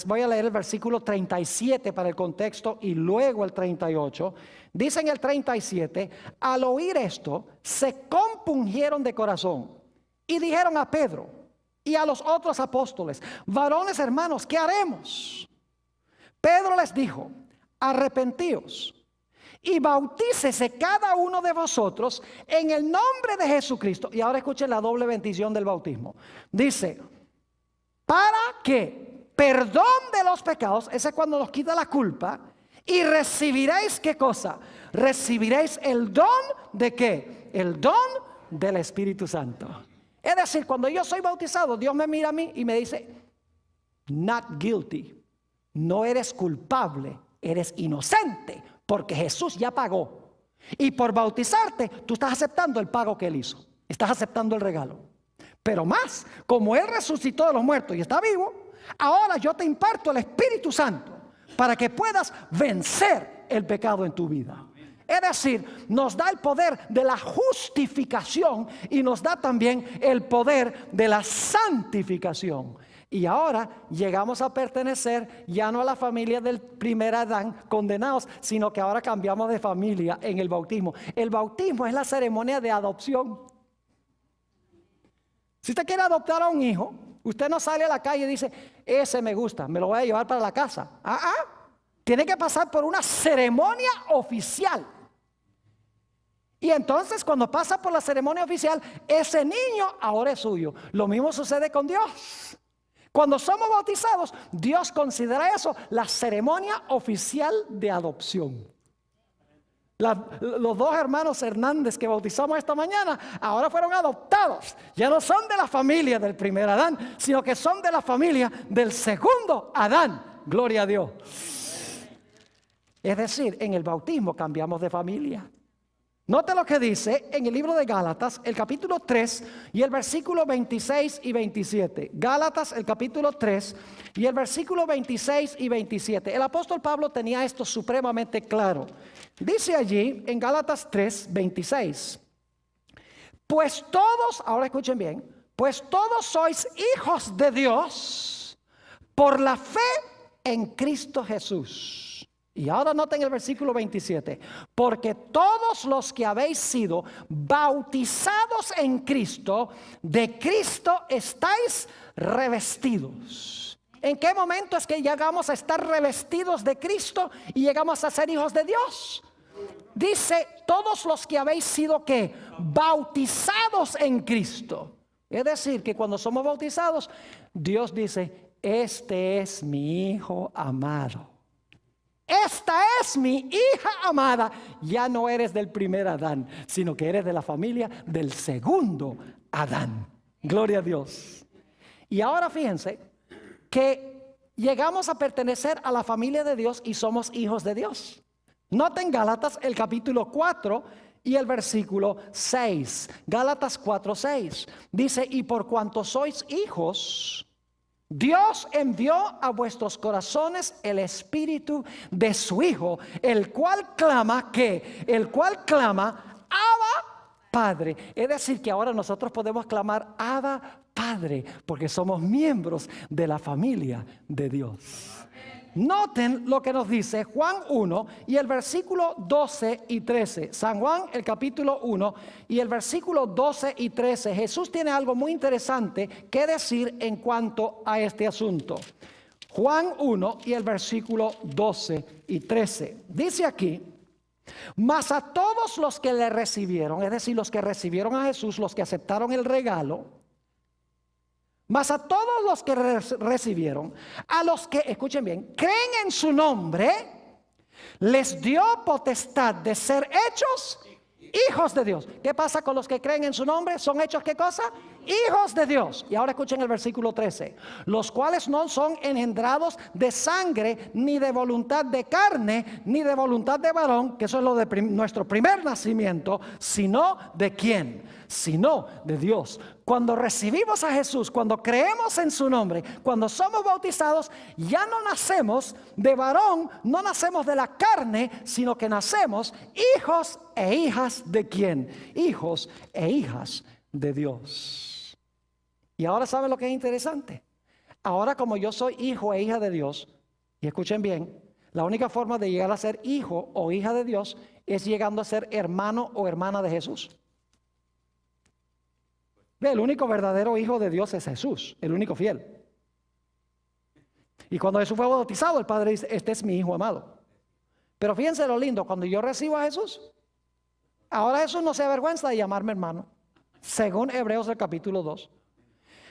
voy a leer el versículo 37 para el contexto y luego el 38. Dice en el 37, al oír esto, se compungieron de corazón y dijeron a Pedro y a los otros apóstoles: varones hermanos, ¿qué haremos? Pedro les dijo: arrepentíos y bautícese cada uno de vosotros en el nombre de Jesucristo. Y ahora escuchen la doble bendición del bautismo. Dice, para que perdón de los pecados, ese es cuando nos quita la culpa, y recibiréis, ¿qué cosa? Recibiréis el don de ¿qué? El don del Espíritu Santo. Es decir, cuando yo soy bautizado, Dios me mira a mí y me dice: not guilty, no eres culpable, eres inocente, porque Jesús ya pagó. Y por bautizarte, tú estás aceptando el pago que Él hizo, estás aceptando el regalo. Pero más, como Él resucitó de los muertos y está vivo, ahora yo te imparto el Espíritu Santo para que puedas vencer el pecado en tu vida. Es decir, nos da el poder de la justificación y nos da también el poder de la santificación. Y ahora llegamos a pertenecer ya no a la familia del primer Adán condenados, sino que ahora cambiamos de familia en el bautismo. El bautismo es la ceremonia de adopción. Si usted quiere adoptar a un hijo, usted no sale a la calle y dice, ese me gusta, me lo voy a llevar para la casa. Tiene que pasar por una ceremonia oficial. Y entonces cuando pasa por la ceremonia oficial, ese niño ahora es suyo. Lo mismo sucede con Dios. Cuando somos bautizados, Dios considera eso la ceremonia oficial de adopción. Los dos hermanos Hernández que bautizamos esta mañana ahora fueron adoptados. Ya no son de la familia del primer Adán, sino que son de la familia del segundo Adán. Gloria a Dios. Es decir, en el bautismo cambiamos de familia. Note lo que dice en el libro de Gálatas, el capítulo 3 y el versículo 26 y 27. Gálatas, el capítulo 3 y el versículo 26 y 27. El apóstol Pablo tenía esto supremamente claro. Dice allí en Gálatas 3, 26. Pues todos, ahora escuchen bien, pues todos sois hijos de Dios por la fe en Cristo Jesús. Y ahora noten el versículo 27. Porque todos los que habéis sido bautizados en Cristo, de Cristo estáis revestidos. ¿En qué momento es que llegamos a estar revestidos de Cristo y llegamos a ser hijos de Dios? Dice, todos los que habéis sido ¿qué? Bautizados en Cristo. Es decir, que cuando somos bautizados, Dios dice, este es mi Hijo amado. Esta es mi hija amada. Ya no eres del primer Adán, sino que eres de la familia del segundo Adán. Gloria a Dios. Y ahora fíjense que llegamos a pertenecer a la familia de Dios y somos hijos de Dios. Noten Gálatas el capítulo 4 y el versículo 6. Gálatas 4, 6. Dice, y por cuanto sois hijos, Dios envió a vuestros corazones el espíritu de su Hijo, el cual clama, ¿qué? El cual clama, Abba, Padre. Es decir, que ahora nosotros podemos clamar, Abba, Padre, porque somos miembros de la familia de Dios. Noten lo que nos dice Juan 1 y el versículo 12 y 13. San Juan, el capítulo 1 y el versículo 12 y 13. Jesús tiene algo muy interesante que decir en cuanto a este asunto. Juan 1 y el versículo 12 y 13. Dice aquí, mas a todos los que le recibieron, es decir, los que recibieron a Jesús, los que aceptaron el regalo, mas a todos los que recibieron, a los que, escuchen bien, creen en su nombre, les dio potestad de ser hechos hijos de Dios. ¿Qué pasa con los que creen en su nombre? ¿Son hechos qué cosa? Hijos de Dios. Y ahora escuchen el versículo 13. Los cuales no son engendrados de sangre, ni de voluntad de carne, ni de voluntad de varón, que eso es lo de nuestro primer nacimiento, sino de ¿quién? Sino de Dios. Cuando recibimos a Jesús, cuando creemos en su nombre, cuando somos bautizados, ya no nacemos de varón, no nacemos de la carne, sino que nacemos hijos e hijas de ¿quién? Hijos e hijas de Dios. Y ahora ¿saben lo que es interesante? Ahora como yo soy hijo e hija de Dios, y escuchen bien, la única forma de llegar a ser hijo o hija de Dios es llegando a ser hermano o hermana de Jesús. El único verdadero hijo de Dios es Jesús, el único fiel. Y cuando Jesús fue bautizado, el Padre dice, este es mi Hijo amado. Pero fíjense lo lindo, cuando yo recibo a Jesús, ahora Jesús no se avergüenza de llamarme hermano, según Hebreos el capítulo 2.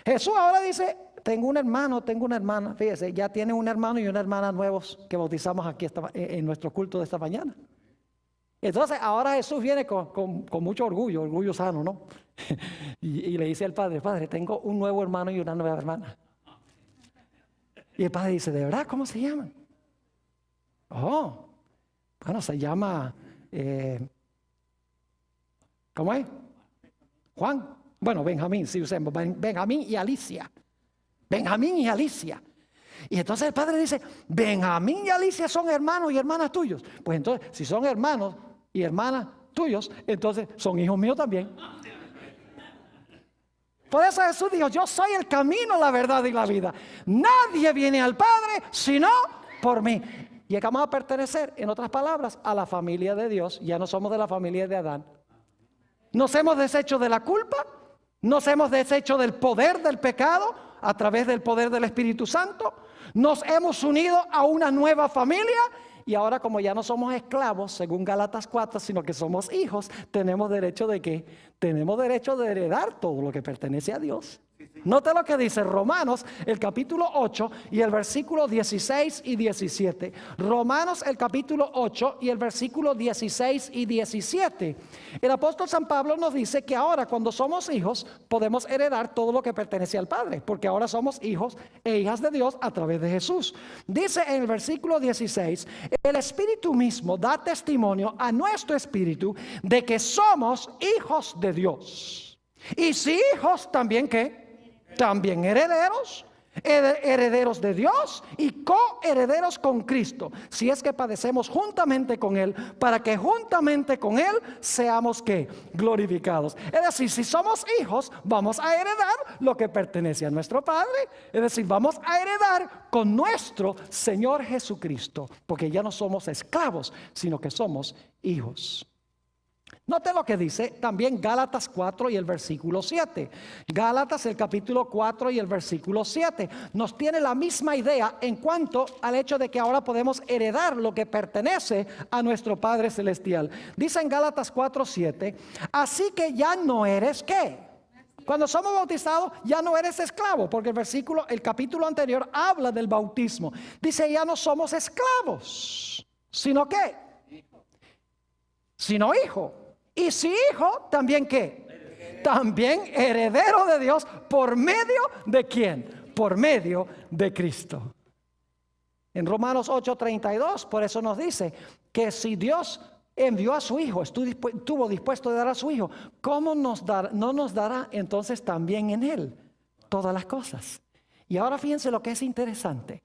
Jesús ahora dice, tengo un hermano, tengo una hermana. Fíjese, ya tiene un hermano y una hermana nuevos que bautizamos aquí en nuestro culto de esta mañana. Entonces ahora Jesús viene con mucho orgullo, orgullo sano, ¿no? Y le dice al Padre, Padre, tengo un nuevo hermano y una nueva hermana. Y el Padre dice, ¿de verdad? ¿Cómo se llaman? Oh, bueno, se llama, ¿cómo es? Juan. Bueno, Benjamín, si usemos Benjamín y Alicia. Benjamín y Alicia. Y entonces el padre dice, Benjamín y Alicia son hermanos y hermanas tuyos. Pues entonces, si son hermanos y hermanas tuyos, entonces son hijos míos también. Por eso Jesús dijo, yo soy el camino, la verdad y la vida. Nadie viene al Padre sino por mí. Llegamos a pertenecer, en otras palabras, a la familia de Dios. Ya no somos de la familia de Adán. Nos hemos deshecho de la culpa. Nos hemos deshecho del poder del pecado a través del poder del Espíritu Santo. Nos hemos unido a una nueva familia. Y ahora, como ya no somos esclavos, según Gálatas 4, sino que somos hijos, tenemos derecho de ¿qué? Tenemos derecho de heredar todo lo que pertenece a Dios. Note lo que dice Romanos, el capítulo 8 y el versículo 16 y 17. Romanos, el capítulo 8 y el versículo 16 y 17. El apóstol San Pablo nos dice que ahora, cuando somos hijos, podemos heredar todo lo que pertenece al Padre, porque ahora somos hijos e hijas de Dios a través de Jesús. Dice en el versículo 16, el Espíritu mismo da testimonio a nuestro espíritu de que somos hijos de Dios. Y si hijos, también ¿qué? También herederos, herederos de Dios y coherederos con Cristo, si es que padecemos juntamente con Él, para que juntamente con Él seamos ¿qué? Glorificados. Es decir, si somos hijos, vamos a heredar lo que pertenece a nuestro Padre. Es decir, vamos a heredar con nuestro Señor Jesucristo, porque ya no somos esclavos, sino que somos hijos. Note lo que dice también Gálatas 4 y el versículo 7. Gálatas, el capítulo 4 y el versículo 7 nos tiene la misma idea en cuanto al hecho de que ahora podemos heredar lo que pertenece a nuestro Padre Celestial. Dice en Gálatas 4, 7, así que ya no eres ¿qué? Cuando somos bautizados ya no eres esclavo, porque el capítulo anterior habla del bautismo. Dice, ya no somos esclavos, sino ¿qué? Sino hijo. Y si hijo, ¿también qué? También heredero de Dios. ¿Por medio de quién? Por medio de Cristo. En Romanos 8:32, por eso nos dice que si Dios envió a su hijo, estuvo dispuesto a dar a su hijo, ¿cómo no nos dará entonces también en él todas las cosas? Y ahora fíjense lo que es interesante.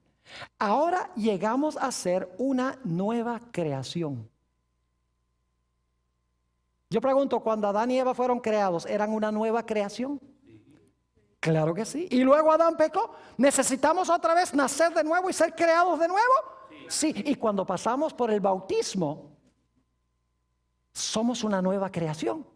Ahora llegamos a ser una nueva creación. Yo pregunto, cuando Adán y Eva fueron creados, ¿eran una nueva creación? Claro que sí. Y luego Adán pecó. ¿Necesitamos otra vez nacer de nuevo y ser creados de nuevo? Sí. Y cuando pasamos por el bautismo, somos una nueva creación.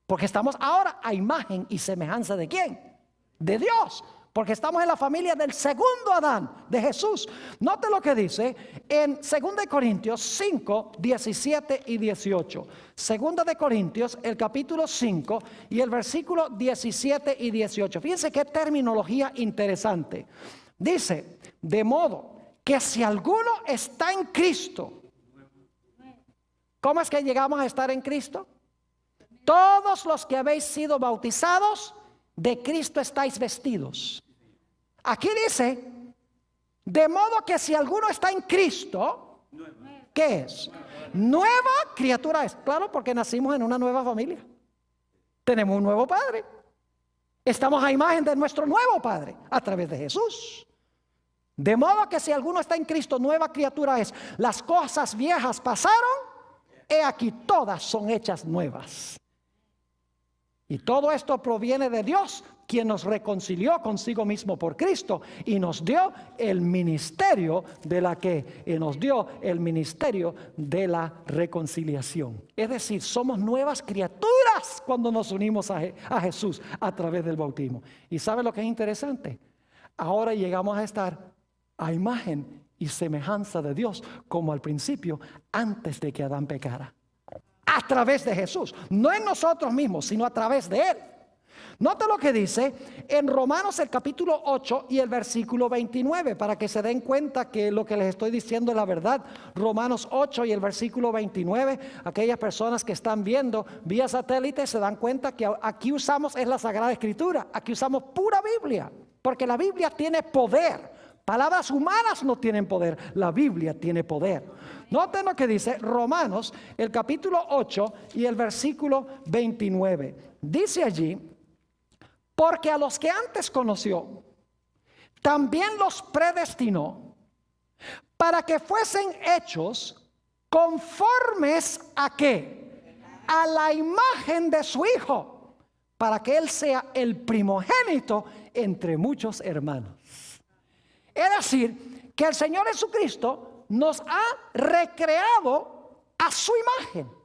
Porque estamos ahora a imagen y semejanza ¿de quién? De Dios. Porque estamos en la familia del segundo Adán, de Jesús. Note lo que dice en 2 Corintios 5, 17 y 18. 2 de Corintios, el capítulo 5 y el versículo 17 y 18. Fíjense qué terminología interesante. Dice, de modo que si alguno está en Cristo, ¿cómo es que llegamos a estar en Cristo? Todos los que habéis sido bautizados, de Cristo estáis vestidos. Aquí dice, de modo que si alguno está en Cristo, ¿qué es? Nueva criatura es. Claro, porque nacimos en una nueva familia. Tenemos un nuevo Padre. Estamos a imagen de nuestro nuevo Padre a través de Jesús. De modo que si alguno está en Cristo, nueva criatura es. Las cosas viejas pasaron, he aquí todas son hechas nuevas. Y todo esto proviene de Dios, quien nos reconcilió consigo mismo por Cristo y nos dio el ministerio de el ministerio de la reconciliación. Es decir, somos nuevas criaturas cuando nos unimos a Jesús a través del bautismo. ¿Y sabe lo que es interesante? Ahora llegamos a estar a imagen y semejanza de Dios como al principio, antes de que Adán pecara. A través de Jesús, no en nosotros mismos, sino a través de Él. Nota lo que dice en Romanos el capítulo 8 y el versículo 29, para que se den cuenta que lo que les estoy diciendo es la verdad. Romanos 8 y el versículo 29, aquellas personas que están viendo vía satélite se dan cuenta que aquí usamos es la Sagrada Escritura, aquí usamos pura Biblia, porque la Biblia tiene poder. Palabras humanas no tienen poder, la Biblia tiene poder. Noten lo que dice Romanos, el capítulo 8 y el versículo 29. Dice allí, Porque a los que antes conoció, también los predestinó para que fuesen hechos conformes ¿a qué? A la imagen de su Hijo, para que Él sea el primogénito entre muchos hermanos. Es decir, que el Señor Jesucristo nos ha recreado a su imagen.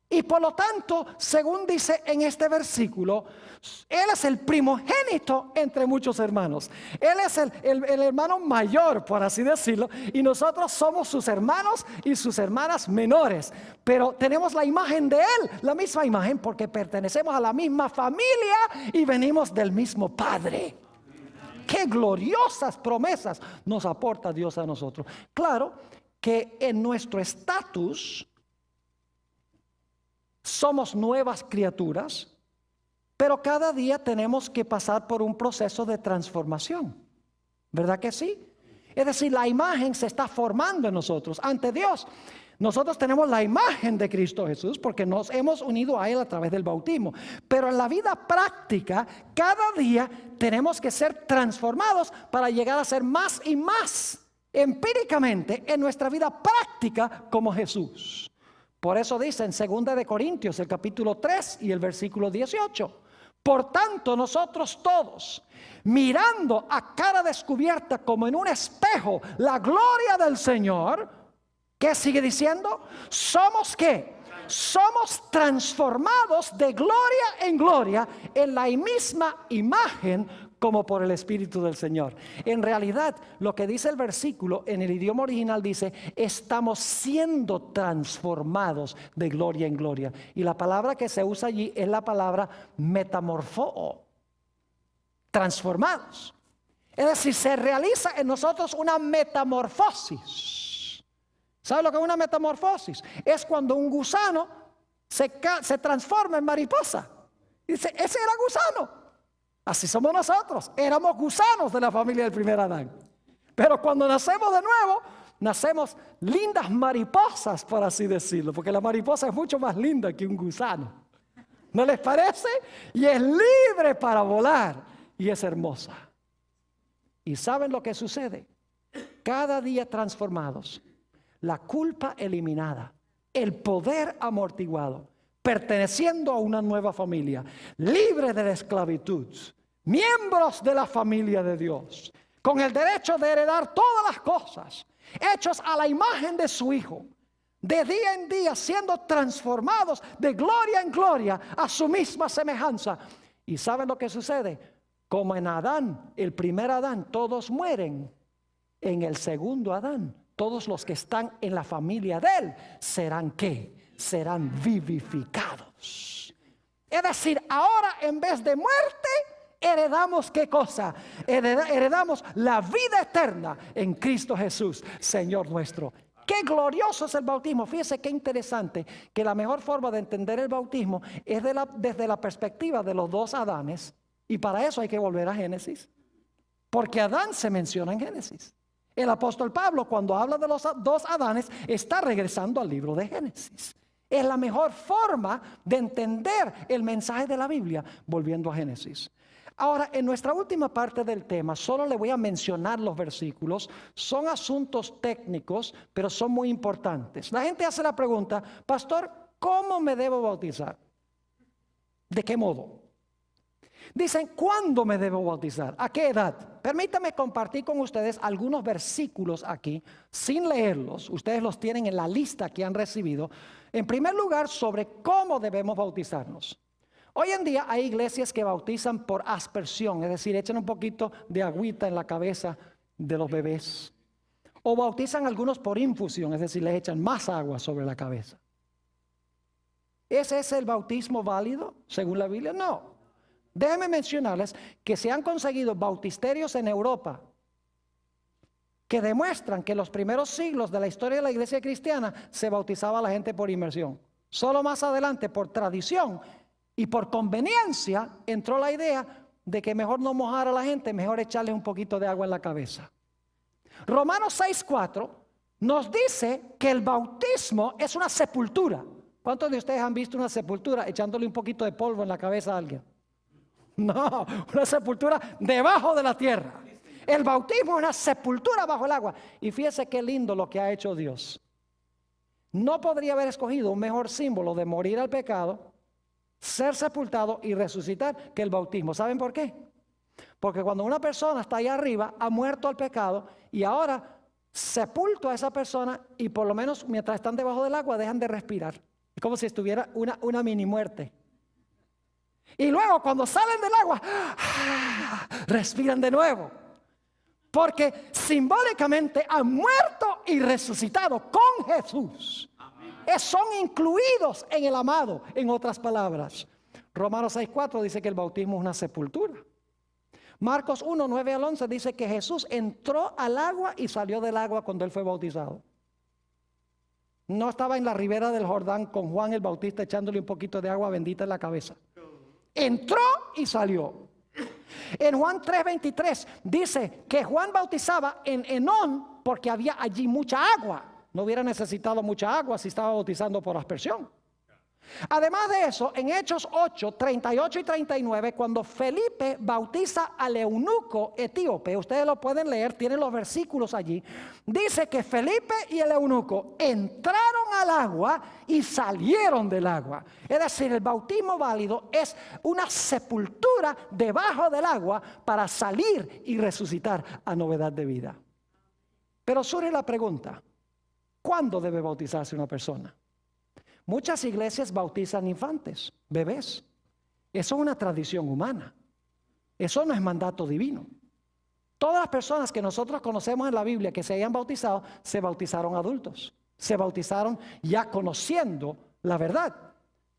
Y por lo tanto, según dice en este versículo, Él es el primogénito entre muchos hermanos. Él es el hermano mayor, por así decirlo, y nosotros somos sus hermanos y sus hermanas menores. Pero tenemos la imagen de Él, la misma imagen, porque pertenecemos a la misma familia y venimos del mismo Padre. Qué gloriosas promesas nos aporta Dios a nosotros. Claro que en nuestro estatus somos nuevas criaturas, pero cada día tenemos que pasar por un proceso de transformación. ¿Verdad que sí? Es decir, la imagen se está formando en nosotros ante Dios. Nosotros tenemos la imagen de Cristo Jesús porque nos hemos unido a Él a través del bautismo. Pero en la vida práctica, cada día tenemos que ser transformados para llegar a ser más y más empíricamente en nuestra vida práctica como Jesús. Por eso dice en 2 de Corintios, el capítulo 3 y el versículo 18. Por tanto, nosotros todos, mirando a cara descubierta como en un espejo la gloria del Señor, ¿qué sigue diciendo? ¿Somos qué? Somos transformados de gloria en gloria en la misma imagen como por el Espíritu del Señor. En realidad, lo que dice el versículo en el idioma original dice, estamos siendo transformados de gloria en gloria. Y la palabra que se usa allí es la palabra metamorfoo, transformados. Es decir, se realiza en nosotros una metamorfosis. ¿Sabe lo que es una metamorfosis? Es cuando un gusano se transforma en mariposa. Dice, ese era gusano. Así somos nosotros. Éramos gusanos de la familia del primer Adán. Pero cuando nacemos de nuevo, nacemos lindas mariposas, por así decirlo. Porque la mariposa es mucho más linda que un gusano. ¿No les parece? Y es libre para volar. Y es hermosa. ¿Y saben lo que sucede? Cada día transformados, la culpa eliminada, el poder amortiguado, perteneciendo a una nueva familia, libre de la esclavitud, miembros de la familia de Dios, con el derecho de heredar todas las cosas, hechos a la imagen de su Hijo, de día en día siendo transformados de gloria en gloria a su misma semejanza. ¿Y saben lo que sucede? Como en Adán, el primer Adán, todos mueren. En el segundo Adán, todos los que están en la familia de Él, ¿serán qué? Serán vivificados. Es decir, ahora en vez de muerte, heredamos ¿qué cosa? Heredamos la vida eterna en Cristo Jesús, Señor nuestro. Qué glorioso es el bautismo. Fíjese qué interesante que la mejor forma de entender el bautismo es desde la perspectiva de los dos Adanes. Y para eso hay que volver a Génesis. Porque Adán se menciona en Génesis. El apóstol Pablo, cuando habla de los dos Adanes, está regresando al libro de Génesis. Es la mejor forma de entender el mensaje de la Biblia, volviendo a Génesis. Ahora, en nuestra última parte del tema, solo le voy a mencionar los versículos. Son asuntos técnicos, pero son muy importantes. La gente hace la pregunta, pastor, ¿cómo me debo bautizar? ¿De qué modo? Dicen, ¿cuándo me debo bautizar? ¿A qué edad? Permítame compartir con ustedes algunos versículos aquí, sin leerlos. Ustedes los tienen en la lista que han recibido. En primer lugar, sobre cómo debemos bautizarnos. Hoy en día hay iglesias que bautizan por aspersión, es decir, echan un poquito de agüita en la cabeza de los bebés. O bautizan algunos por infusión, es decir, les echan más agua sobre la cabeza. ¿Ese es el bautismo válido según la Biblia? No. Déjenme mencionarles que se han conseguido bautisterios en Europa que demuestran que en los primeros siglos de la historia de la iglesia cristiana se bautizaba a la gente por inmersión. Solo más adelante, por tradición y por conveniencia, entró la idea de que mejor no mojar a la gente, mejor echarle un poquito de agua en la cabeza. Romanos 6:4 nos dice que el bautismo es una sepultura. ¿Cuántos de ustedes han visto una sepultura echándole un poquito de polvo en la cabeza a alguien? No, una sepultura debajo de la tierra. El bautismo es una sepultura bajo el agua. Y fíjese qué lindo lo que ha hecho Dios. No podría haber escogido un mejor símbolo de morir al pecado, ser sepultado y resucitar que el bautismo. ¿Saben por qué? Porque cuando una persona está allá arriba, ha muerto al pecado y ahora sepulto a esa persona y por lo menos mientras están debajo del agua dejan de respirar. Es como si estuviera una mini muerte. Y luego cuando salen del agua, respiran de nuevo. Porque simbólicamente han muerto y resucitado con Jesús. Son incluidos en el amado, en otras palabras. Romanos 6:4 dice que el bautismo es una sepultura. Marcos 1:9-11 dice que Jesús entró al agua y salió del agua cuando él fue bautizado. No estaba en la ribera del Jordán con Juan el Bautista echándole un poquito de agua bendita en la cabeza. Entró y salió. En Juan 3:23 dice que Juan bautizaba en Enón porque había allí mucha agua. No hubiera necesitado mucha agua si estaba bautizando por aspersión. Además de eso, en Hechos 8:38 y 39, cuando Felipe bautiza al eunuco etíope, ustedes lo pueden leer, tienen los versículos allí, dice que Felipe y el eunuco entraron al agua y salieron del agua. Es decir, el bautismo válido es una sepultura debajo del agua para salir y resucitar a novedad de vida. Pero surge la pregunta, ¿cuándo debe bautizarse una persona? Muchas iglesias bautizan infantes, bebés. Eso es una tradición humana. Eso no es mandato divino. Todas las personas que nosotros conocemos en la Biblia que se hayan bautizado, se bautizaron adultos. Se bautizaron ya conociendo la verdad.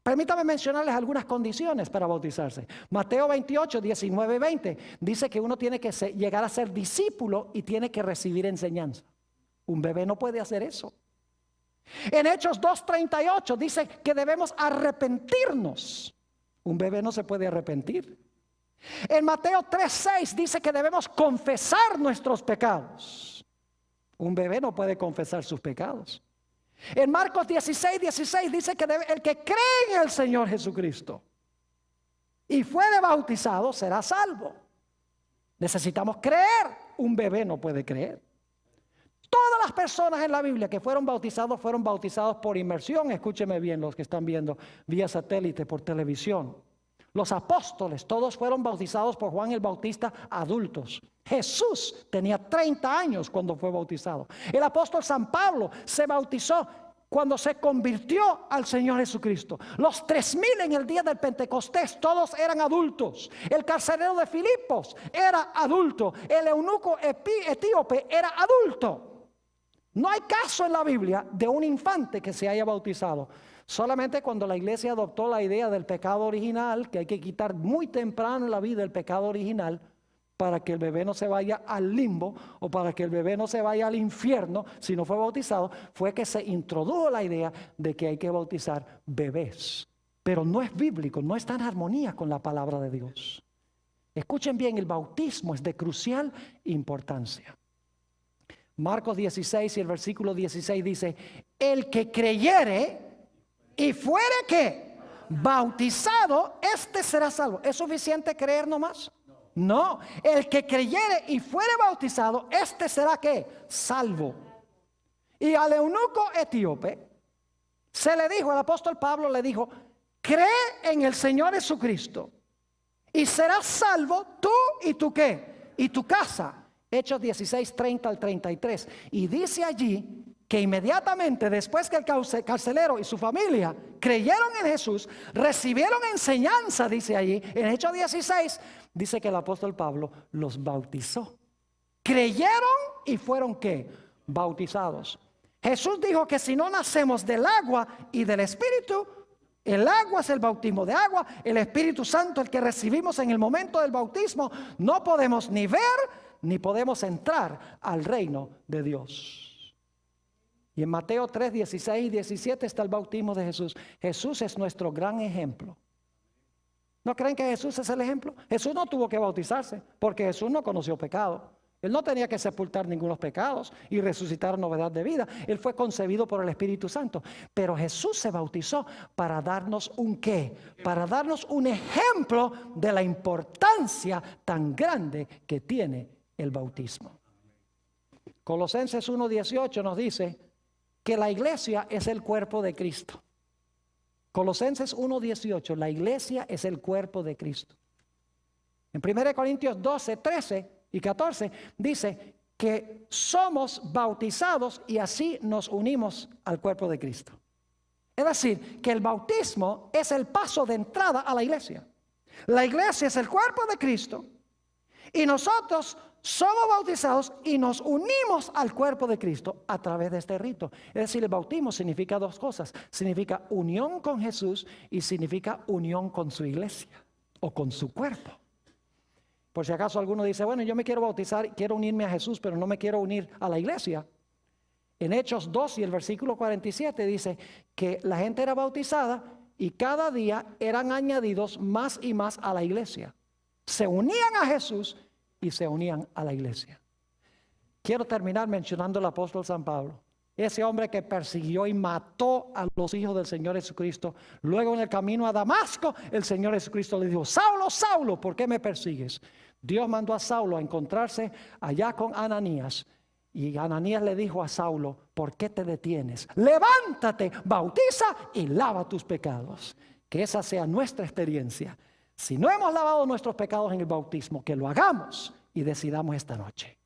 Permítame mencionarles algunas condiciones para bautizarse. Mateo 28:19-20 dice que uno tiene que llegar a ser discípulo y tiene que recibir enseñanza. Un bebé no puede hacer eso. En Hechos 2:38 dice que debemos arrepentirnos. Un bebé no se puede arrepentir. En Mateo 3:6 dice que debemos confesar nuestros pecados. Un bebé no puede confesar sus pecados. En Marcos 16:16 dice que el que cree en el Señor Jesucristo y fuere bautizado será salvo. Necesitamos creer. Un bebé no puede creer. Todas las personas en la Biblia que fueron bautizados por inmersión. Escúcheme bien los que están viendo vía satélite, por televisión. Los apóstoles, todos fueron bautizados por Juan el Bautista adultos. Jesús tenía 30 años cuando fue bautizado. El apóstol San Pablo se bautizó cuando se convirtió al Señor Jesucristo. Los 3,000 en el día del Pentecostés, todos eran adultos. El carcelero de Filipos era adulto. El eunuco etíope era adulto. No hay caso en la Biblia de un infante que se haya bautizado. Solamente cuando la iglesia adoptó la idea del pecado original, que hay que quitar muy temprano en la vida el pecado original para que el bebé no se vaya al limbo o para que el bebé no se vaya al infierno si no fue bautizado, fue que se introdujo la idea de que hay que bautizar bebés. Pero no es bíblico, no está en armonía con la palabra de Dios. Escuchen bien, el bautismo es de crucial importancia. Marcos 16 y el versículo 16 dice, el que creyere y fuere ¿qué? Bautizado, este será salvo. ¿Es suficiente creer nomás? No, el que creyere y fuere bautizado, este será ¿qué? Salvo. Y al eunuco etíope se le dijo, el apóstol Pablo le dijo, cree en el Señor Jesucristo y serás salvo tú y tu ¿qué? Y tu casa. Hechos 16:30-33. Y dice allí que inmediatamente después que el carcelero y su familia creyeron en Jesús, recibieron enseñanza, dice allí, en Hechos 16, dice que el apóstol Pablo los bautizó. Creyeron y fueron ¿qué? Bautizados. Jesús dijo que si no nacemos del agua y del Espíritu, el agua es el bautismo de agua, el Espíritu Santo el que recibimos en el momento del bautismo, no podemos ni ver ni podemos entrar al reino de Dios. Y en Mateo 3:16 y 17 está el bautismo de Jesús. Jesús es nuestro gran ejemplo. ¿No creen que Jesús es el ejemplo? Jesús no tuvo que bautizarse porque Jesús no conoció pecado. Él no tenía que sepultar ningunos pecados y resucitar novedad de vida. Él fue concebido por el Espíritu Santo. Pero Jesús se bautizó para darnos un qué, para darnos un ejemplo de la importancia tan grande que tiene el bautismo. Colosenses 1:18 nos dice que la iglesia es el cuerpo de Cristo. Colosenses 1:18, la iglesia es el cuerpo de Cristo. En 1 Corintios 12:13 y 14 dice que somos bautizados y así nos unimos al cuerpo de Cristo. Es decir, que el bautismo es el paso de entrada a la iglesia. La iglesia es el cuerpo de Cristo y nosotros somos bautizados y nos unimos al cuerpo de Cristo a través de este rito. Es decir, el bautismo significa dos cosas. Significa unión con Jesús y significa unión con su iglesia o con su cuerpo. Por si acaso alguno dice, bueno, yo me quiero bautizar, quiero unirme a Jesús, pero no me quiero unir a la iglesia. En Hechos 2 y el versículo 47 dice que la gente era bautizada y cada día eran añadidos más y más a la iglesia. Se unían a Jesús y se unían a la iglesia. Quiero terminar mencionando al apóstol San Pablo. Ese hombre que persiguió y mató a los hijos del Señor Jesucristo. Luego en el camino a Damasco, el Señor Jesucristo le dijo, Saulo, Saulo, ¿por qué me persigues? Dios mandó a Saulo a encontrarse allá con Ananías. Y Ananías le dijo a Saulo, ¿por qué te detienes? Levántate, bautiza y lava tus pecados. Que esa sea nuestra experiencia. Si no hemos lavado nuestros pecados en el bautismo, que lo hagamos y decidamos esta noche.